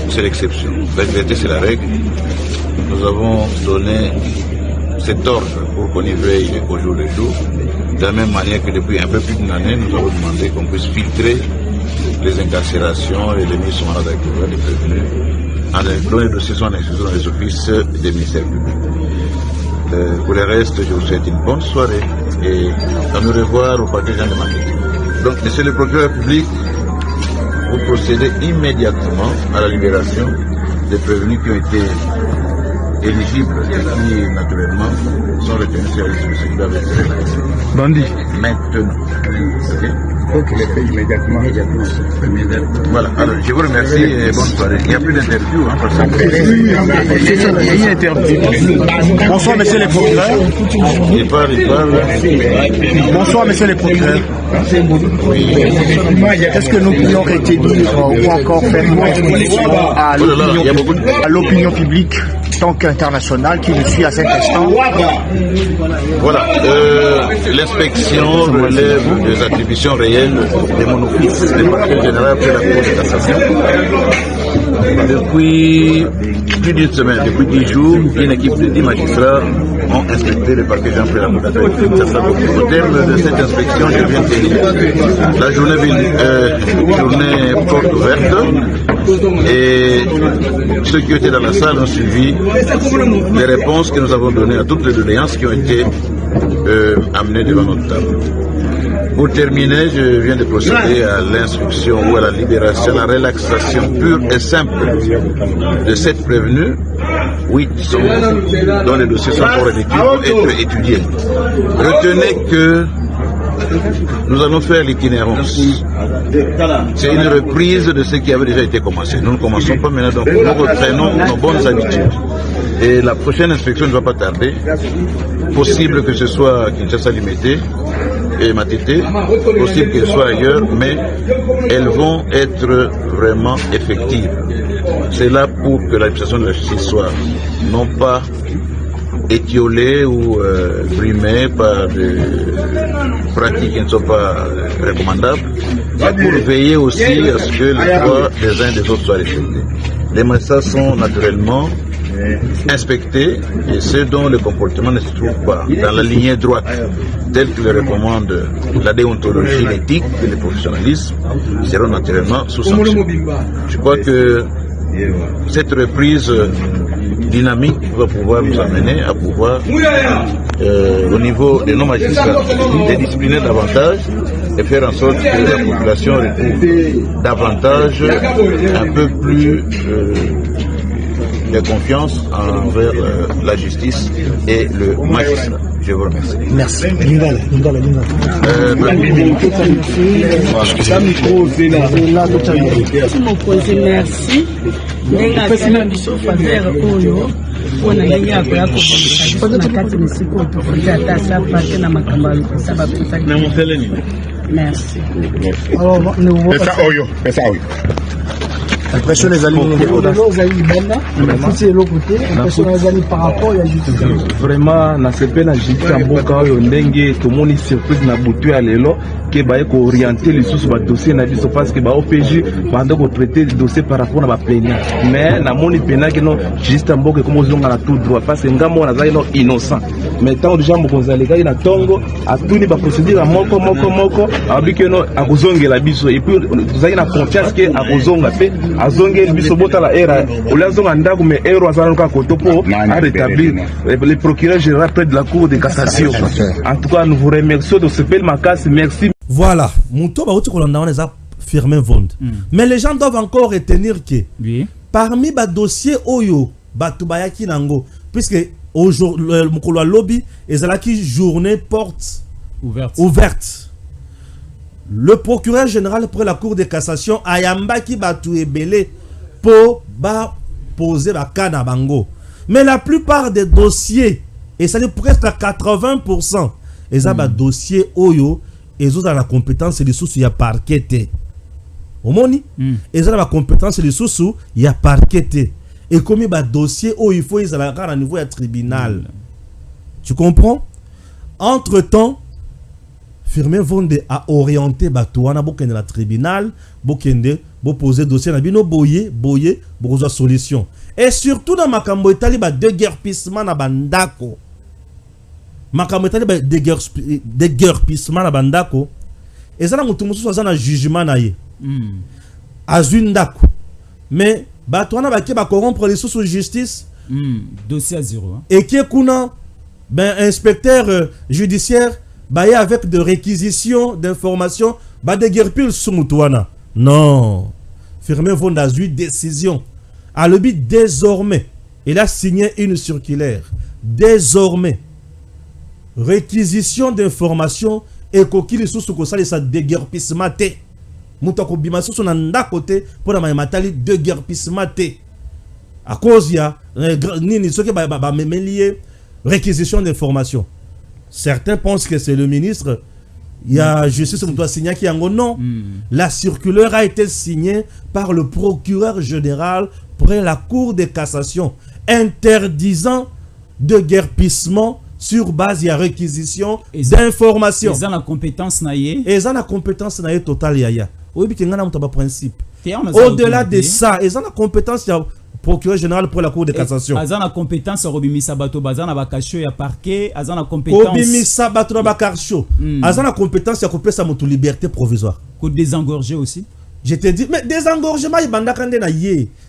c'est l'exception. La vérité, c'est la règle. Nous avons donné cet ordre pour qu'on y veille au jour le jour. De la même manière que depuis un peu plus d'une année, nous avons demandé qu'on puisse filtrer les incarcérations et les mises en mandat d'accueil des prévenus dont les dossiers sont inscrits dans les offices des ministères publics. Pour le reste, je vous souhaite une bonne soirée et à nous revoir au parquet Jean de Mané. Donc, monsieur le procureur public, vous procédez immédiatement à la libération des prévenus qui ont été éligibles et qui, naturellement, sont retenus sur les dossiers qui doivent être relaxés. Bandit. Maintenant. Ok, je fais immédiatement. Voilà, alors je vous remercie et bonne soirée. Il n'y a plus d'interview, hein, parce que... Il y a une interview. Bonsoir, monsieur le procureur. Il parle. Bonsoir, monsieur le procureur. Est-ce que nous pourrions retenir ou encore faire à l'opinion publique tant qu'internationale qui nous suit à cet instant? Voilà, l'inspection relève des attributions réelles de mon office de parquet général de la Cour de cassation. Depuis plus d'une semaine, depuis 10 jours, une équipe de 10 magistrats ont inspecté le parquet général de la Cour d'appel de Kinshasa. Au terme de cette inspection, je viens de tenir la journée porte ouverte et ceux qui étaient dans la salle ont suivi les réponses que nous avons données à toutes les doléances qui ont été amenées devant notre table. Pour terminer, je viens de procéder à l'instruction ou à la libération, à la relaxation pure et simple de 7 prévenus. 8 sont dont les dossiers sont encore pour être étudiés. Retenez que nous allons faire l'itinérance. C'est une reprise de ce qui avait déjà été commencé. Nous ne commençons pas maintenant, donc nous reprenons nos bonnes habitudes. Et la prochaine inspection ne va pas tarder. Possible que ce soit Kinshasa Limité, et Matete, possible qu'elles soient ailleurs, mais elles vont être vraiment effectives. C'est là pour que l'administration de la justice soit non pas étiolée ou brimée par des pratiques qui ne sont pas recommandables, mais pour veiller aussi à ce que les droits des uns et des autres soient respectés. Les magistrats sont naturellement inspectés et ceux dont le comportement ne se trouve pas dans la lignée droite telle que le recommande la déontologie, l'éthique et le professionnalisme seront naturellement sous sanction. Je crois que cette reprise dynamique va pouvoir nous amener à pouvoir, au niveau de nos magistrats, les discipliner davantage et faire en sorte que la population retrouve davantage, un peu plus de confiance envers la justice et le magistrat. Je vous remercie. Merci. Merci. Ndenge biso faveur oyo mpona ndenge ya koya kobongisa biso na kati misiko otofuti ata sa pate na makambo ya lokosa bapesaki. Merci. Pesa oyo. Impression les aliments par rapport à vraiment na sepe na justice ya mboka oyo ndenge tomoni surprise na butu ya lelo ke baye ko orienter lisusu ba dossier na biso parce que ba OPJ banda ko traiter dossier par rapport na ba plaignant mais na moni pena ke no justice ya mboka comme ozonga na tout droit parce que ngamo na zali no innocent mais tant déjà mo konzaleka na tongo atuni ba procédure moko abike no akozongela biso et puis tozali na confiance ke akozonga pe azonge biso bota la era olazonga ndako mais ero azana ka kotopo a rétablir le procureur général près de la cour de cassation. En tout cas nous vous remercions de ce bel macasse, merci. Voilà, Mouto ba kolanda on les a firmé vendre. Mais les gens doivent encore retenir que parmi les dossiers oyo batubayaki nango puisque aujourd'hui le lobby ezalaki journée porte ouverte. Le procureur général près la cour de cassation ayambaki batu ebele pour poser la canne à bango. Mais la plupart des dossiers, et ça dit presque à 80%, ils ont des dossiers oyo, ils ont la compétence des sous il y a parquet. Au moni, ils ont la compétence des sous il y a parquet. Et comme il y a des dossiers où il faut ils ont la niveau du tribunal. Tu comprends? Entre-temps, Firmin Vonde a orienté Batouana Bokende la tribunal, Bokende, poser dossier na bino boye, boza solution. Et surtout dans makambo etali ba déguerpissement na bandako. Makambo etali ba déguerpissement na bandako. Ezana mutu musu azana jugement na ye. Azundako. Mais Batouana ba ke ba corrompre les sous justice. Dossier à zéro. Et qui est kuna ben inspecteur judiciaire baye avec de réquisitions d'informations ba déguerpir sous mutuana. Non. Firmin Vonde a eu décision. À le but désormais, il a signé une circulaire. Désormais, réquisition d'informations et coquille sous ce ça déguerpissement te. Moutako bimaso son anda côté pour la matali déguerpissement te. À cause il y a ni ce qui va lié réquisition d'informations. Certains pensent que c'est le ministre. Il y a justice qui doit signer qui non. La circulaire a été signée par le procureur général près la cour de cassation interdisant de guerpissement sur base de réquisition d'informations. Ils ont la compétence naïe. Ils ont la compétence naïe totale yaya. Oui, mais il y principe. Au-delà de ça, ils ont la compétence procureur général pour la cour de cassation. Ils ont la compétence Robimisa Bato Bazana Bakasho ya parquet, ils ont la compétence Robimisa Bato Bakasho. Ils ont la compétence à couper sa moto liberté provisoire. Pour désengorger aussi. Je te dis, mais désengorgement,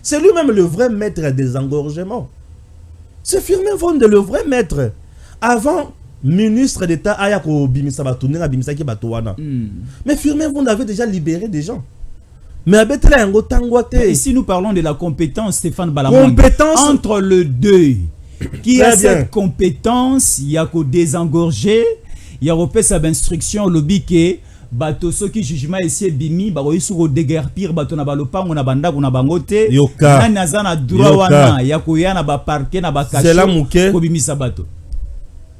c'est lui-même le vrai maître des désengorgement. C'est Firmin Vonde le vrai maître. Avant, ministre d'État Ayako Bimisa Batouné, Bimisa ki Batouana. Mais Firmin Vonde avait déjà libéré des gens. Mais ici, nous parlons de la compétence, Stéphane Balamouang. Compétence entre le deux. Qui a cette compétence, il y a qu'au désengorger, il y a repéré sa instruction, le biquet. Bato soki jugement ici bimi ba oyisu ko déguerpir bato na balopango na banda ko na bangote na nazana droit wana ya ko yana ba parquet na ba caché ko bimisa bato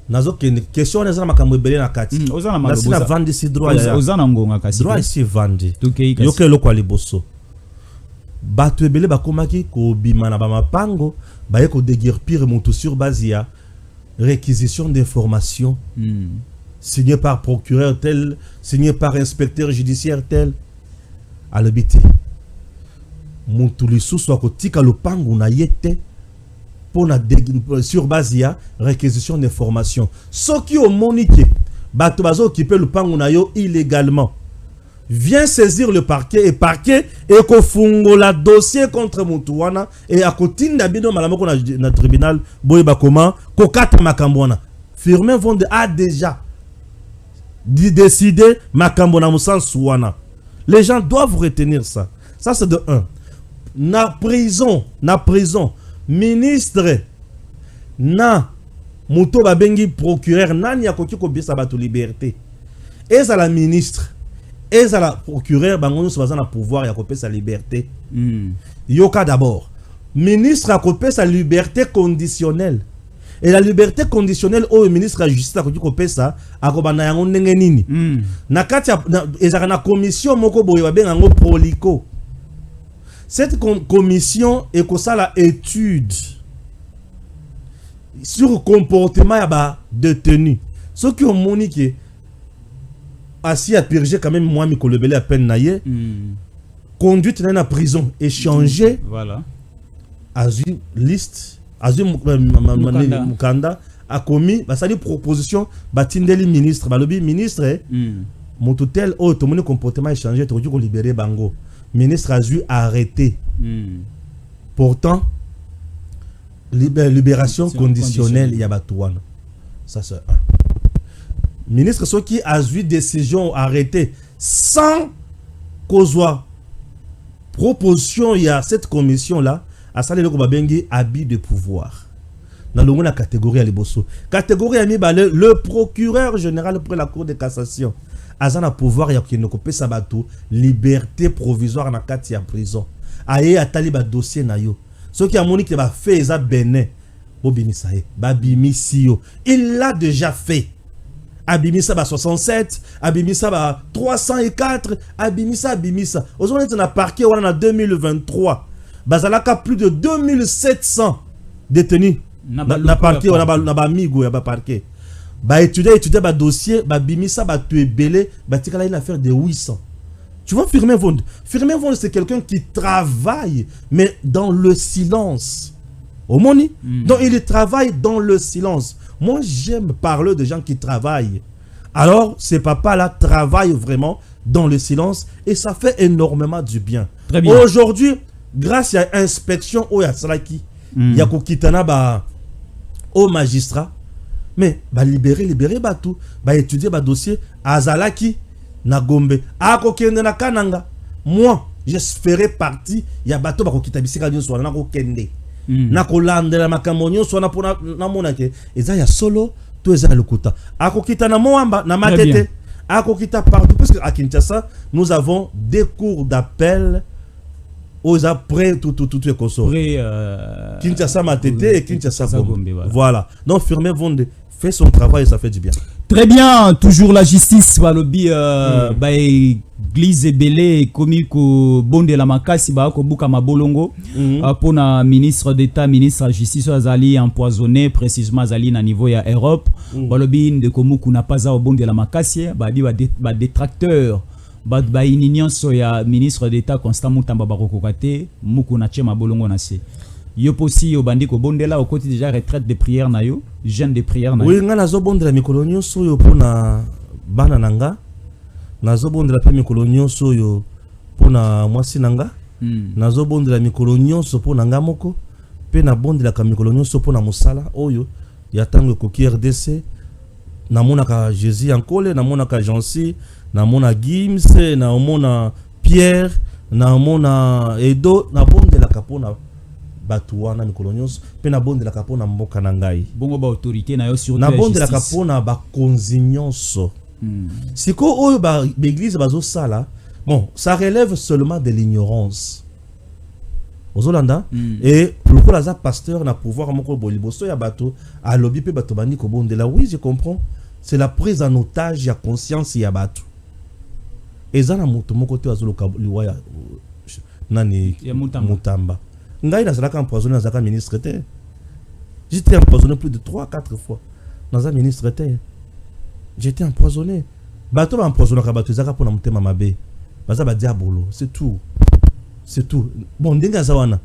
nazo question na zana makambo ebele na kati na sina vandi si droit ya ozana ngonga kasi droit ici vandi tukei kasi yoke lokwa liboso bato ebele bakomaki ko bima na ba mapango baye ko déguerpir mutu sur base ya réquisition d'informations signé par procureur tel signé par inspecteur judiciaire tel à l'habité mutu lisusu akotika lopango na yete sur base ya réquisition d'informations. Ce qui au monique, bato bazo occupé le pango na yo illégalement. Vient saisir le parquet et kofungo la dossier contre Moutouana et à côté d'abino malamoko na tribunal boy bakoma ko kata makambona. Firmin Vonde a déjà décidé makambona musansouana. Les gens doivent retenir ça. Ça c'est de 1. Na prison ministre na muto babengi procureur nani akoki ko bisa bato liberté eza la ministre eza la procureur bango so bazana pouvoir ya kopesa liberté yoka d'abord ministre akopesa liberté conditionnelle et la liberté conditionnelle au ministre de justice akoki kopesa akobana yango ndenge nini na kati eza na commission moko boye babenga ngo Prolico. Cette commission est comme ça la étude sur le comportement de détenu. Ceux qui ont moniqué assis à purger quand même moi Mikolebele à peine naïe conduite dans la prison échangé voilà à une liste à une mukanda a commis bah ça dit proposition batindeli ministre balobi ministre mon tutel automone comportement échangé tu ko libérer bango. Ministre a dû arrêter. Pourtant, libération conditionnelle, il y a batouane. Ça c'est un. Ministre, ce qui a dû décision arrêtée sans cause proposition, il y a cette commission-là, à saler le Kobabengi, habit de pouvoir. Dans la catégorie à l'Ibosso. Catégorie à le procureur général pour la Cour de cassation. Azana pouvoir ya qui ne coupe sabato liberté provisoire na kati ya prison aye atali ba dossier na yo ce qui a monique ba fait eza bené bobimisa ye ba bimisio il l'a déjà fait abimisa ba 67 abimisa ba 304 abimisa aujourd'hui na parquet on a 2023 bazalaka plus de 2700 détenus na parquet on a ba migo ya ba parquet. Bah étudier bah dossier bah bimisa bah tu es belé bah tu as une affaire de 800. Tu vois Firmin Vonde c'est quelqu'un qui travaille mais dans le silence. Au moni donc il travaille dans le silence. Moi j'aime parler de gens qui travaillent. Alors ces papas là travaillent vraiment dans le silence et ça fait énormément du bien. Très bien. Aujourd'hui grâce à inspection au Yatsaraki il y a kokitana bah au magistrat. Mais bah libérer bah tout bah étudier bah dossier azalaki na Gombe akokende na Kananga moi je ferai partie ya bato ba kokitabisika nyo so na ko kende na kolandela makamonyo so na pona na monake eza ya solo to eza lokuta akokita na Moamba na Matete akokita partout parce que à Kinshasa nous avons des cours d'appel aux après tout Kinshasa Matete et Kinshasa Gombe voilà donc Firmin Vonde fait son travail et ça fait du bien. Très bien, toujours la justice, Walobi, Église Ebele, commis ko bonde la makasi, ba ko buka mabolongo, pour na ministre d'État, ministre de la Justice, azali empoisonné, précisément azali na niveau ya Europe, Walobi de komuku na pas au bonde la makasi, ba détracteur, ba inignon so ya ministre d'État Constant Mutamba Barokokate, muku na chema bolongo na se. Yo posi yo bandi ko bondela au côté déjà retraite de prière na yo jeûne de prière na yo oui nga nazo bondela mikolo nyonso yo pona bana nanga nazo bondela pe mikolo nyonso yo pona mwasi nanga nazo bondela mikolo nyonso pona nga moko pe na bondela ka mikolo nyonso pona musala oyo ya tango ko RDC na mona ka Jésus ankole na mona ka Jansi na mona Gims na mona Pierre na mona Edo na bondela ka pona batuana mikolonyos pe na bonde la kapona mboka na ngai bongo ba autorité na yo sur na bonde la kapona ba konzinyonso siko oyo ba l'église bazo sala bon ça relève seulement de l'ignorance aux Hollandais et lokola laza pasteur na pouvoir moko boliboso ya bato a lobby pe bato bandi ko bondela. Oui, je comprends. C'est la prise en otage ya conscience ya bato. Ezana moto moko te azolo liwa ya nani Mutamba. Ngai na zalaka empoisonné na zaka ministre te. J'étais empoisonné plus de 3-4 fois. Dans un ministre te. J'étais empoisonné. Bato ba empoisonné ka bato zaka pona mutema mabe. Baza ba diabolo, c'est tout. C'est tout. Bon, ndenga zawana.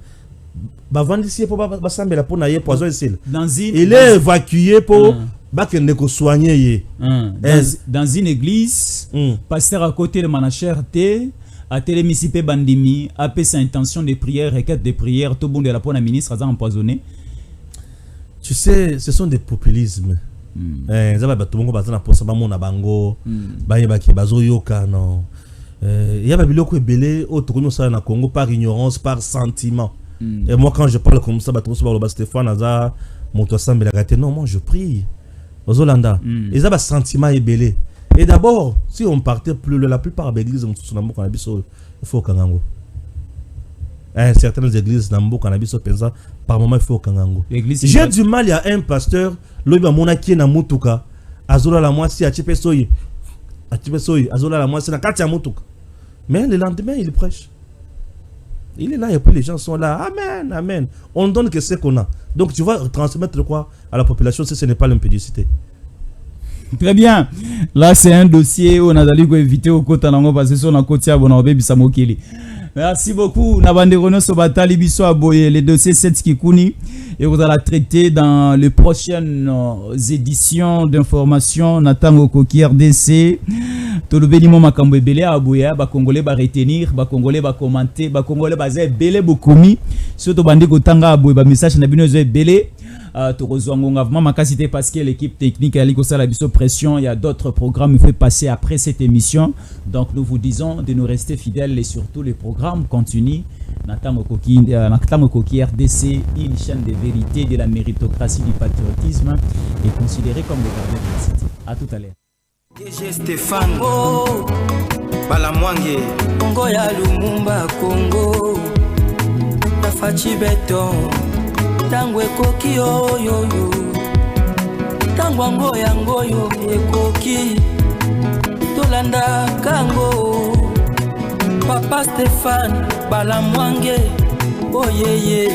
Bavandisi po ba sambela pona ye poison ici. Il est évacué pour bakende ko soigner ye. Dans une église, pasteur à côté de manacher te a télémisipé bandimi a fait sa intention de prière, requête de prière, tout bon de la pona ministre a empoisonné. Tu sais, ce sont des populismes. Zaba bato bongo bazana posa ba mona bango, ba yebaki bazo yoka non. Il y a biloko ebele au tokono ça na Congo par ignorance, par sentiment. Et moi quand je parle comme ça, bato so ba Stéphane aza moto sambela gate non, moi je prie. Aux Hollandais, ils ont un sentiment ebele. Et d'abord, si on partait plus la plupart des églises sont dans cannabis, il faut kangango. Certaines églises dans cannabis pensa par moment il faut kangango. J'ai du mal, il y a un pasteur, l'oiba monaki na mutuka, azola la moitié a chipesoyi. A chipesoyi, azola la moitié na katia mutuka. Mais le lendemain, il prêche. Il est là et puis les gens sont là. Amen, amen. On donne que ce qu'on a. Donc tu vas transmettre quoi à la population si ce n'est pas l'impudicité. Très bien. Là, c'est un dossier où on a d'aller éviter au côté de parce que sur la côte de merci beaucoup. Nabande Renaud Sobatali Bisso Aboye, les dossiers 7 Kikouni. Et vous allez traiter dans les prochaines éditions d'information. Nathan Okoki RDC. Tolobelimo makambo ebele aboya ba congolais ba retenir ba congolais ba commenter ba congolais ba ze belé bokomi surtout bandi kotanga aboya ba message na bino zo ebele to kozwangonga vraiment makasité parce que l'équipe technique ali ko sala biso pression, il y a d'autres programmes il faut passer après cette émission. Donc nous vous disons de nous rester fidèles et surtout les programmes continuent. Nathan Okoki RDC, une chaîne de vérité, de la méritocratie, du patriotisme est considérée comme le gardien de la cité. À tout à l'heure. DG Stéphane Balamwange Congo ya Lumumba Congo Tafachi Beton Tangwe Koki yo Tangwango yangoyo Ekoki Tolanda Kango Papa Stéphane Balamwange Oh yeah yeah